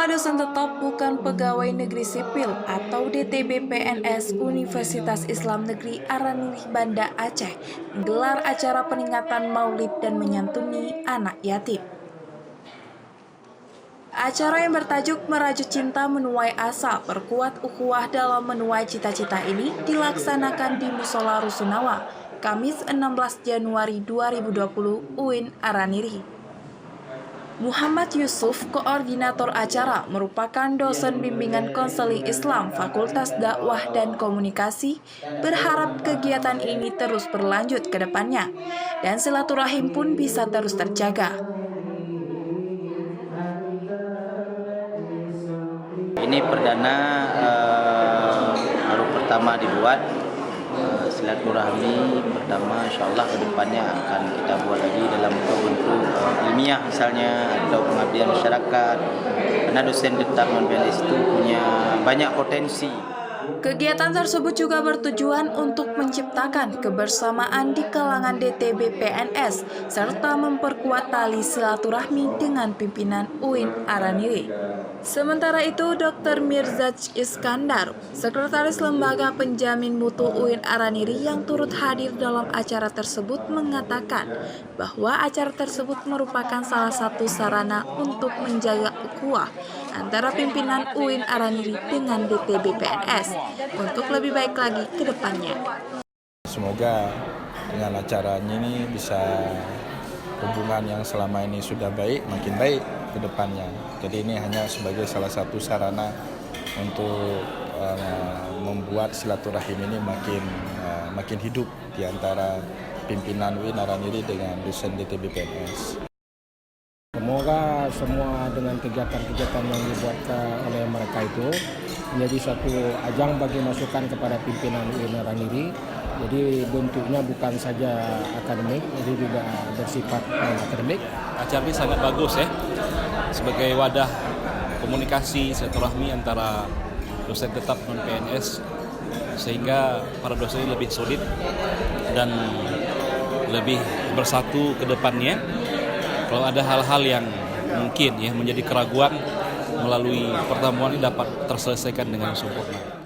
Sejumlah dosen tetap bukan pegawai negeri sipil atau DTB PNS Universitas Islam Negeri Araniri Banda Aceh menggelar acara peringatan Maulid dan menyantuni anak yatim. Acara yang bertajuk Merajut Cinta Menuai Asa Perkuat Ukhuwah dalam Menuai Cita-Cita ini dilaksanakan di Musola Rusunawa, Kamis 16 Januari 2020 UIN Araniri. Muhammad Yusuf, koordinator acara, merupakan dosen bimbingan konseling Islam Fakultas Dakwah dan Komunikasi, berharap kegiatan ini terus berlanjut ke depannya, dan silaturahim pun bisa terus terjaga. Ini perdana baru pertama dibuat, silaturahmi pertama insyaallah ke depannya akan kita buat lagi dalam bentuk ilmiah misalnya atau pengabdian masyarakat, karena dosen tetap non-PNS itu punya banyak potensi. Kegiatan tersebut juga bertujuan untuk menciptakan kebersamaan di kalangan DTB PNS serta memperkuat tali silaturahmi dengan pimpinan UIN Araniri. Sementara itu, Dr. Mirzaj Iskandar, Sekretaris Lembaga Penjamin Mutu UIN Araniri yang turut hadir dalam acara tersebut mengatakan bahwa acara tersebut merupakan salah satu sarana untuk menjaga ukhuwah antara pimpinan UIN Araniri dengan DTB PNS untuk lebih baik lagi ke depannya. Semoga dengan acaranya ini bisa hubungan yang selama ini sudah baik, makin baik ke depannya. Jadi ini hanya sebagai salah satu sarana untuk membuat silaturahim ini makin hidup di antara pimpinan UIN Araniri dengan dosen DTB PNS. Semoga semua dengan kegiatan-kegiatan yang dibuat oleh mereka itu menjadi suatu ajang bagi masukan kepada pimpinan UIN Araniri. Jadi bentuknya bukan saja akademik, jadi juga bersifat akademik. Acara ini sangat bagus ya, sebagai wadah komunikasi silaturahmi antara dosen tetap non-PNS, sehingga para dosen ini lebih solid dan lebih bersatu ke depannya. Kalau ada hal-hal yang mungkin ya menjadi keraguan, melalui pertemuan ini dapat terselesaikan dengan sempurna.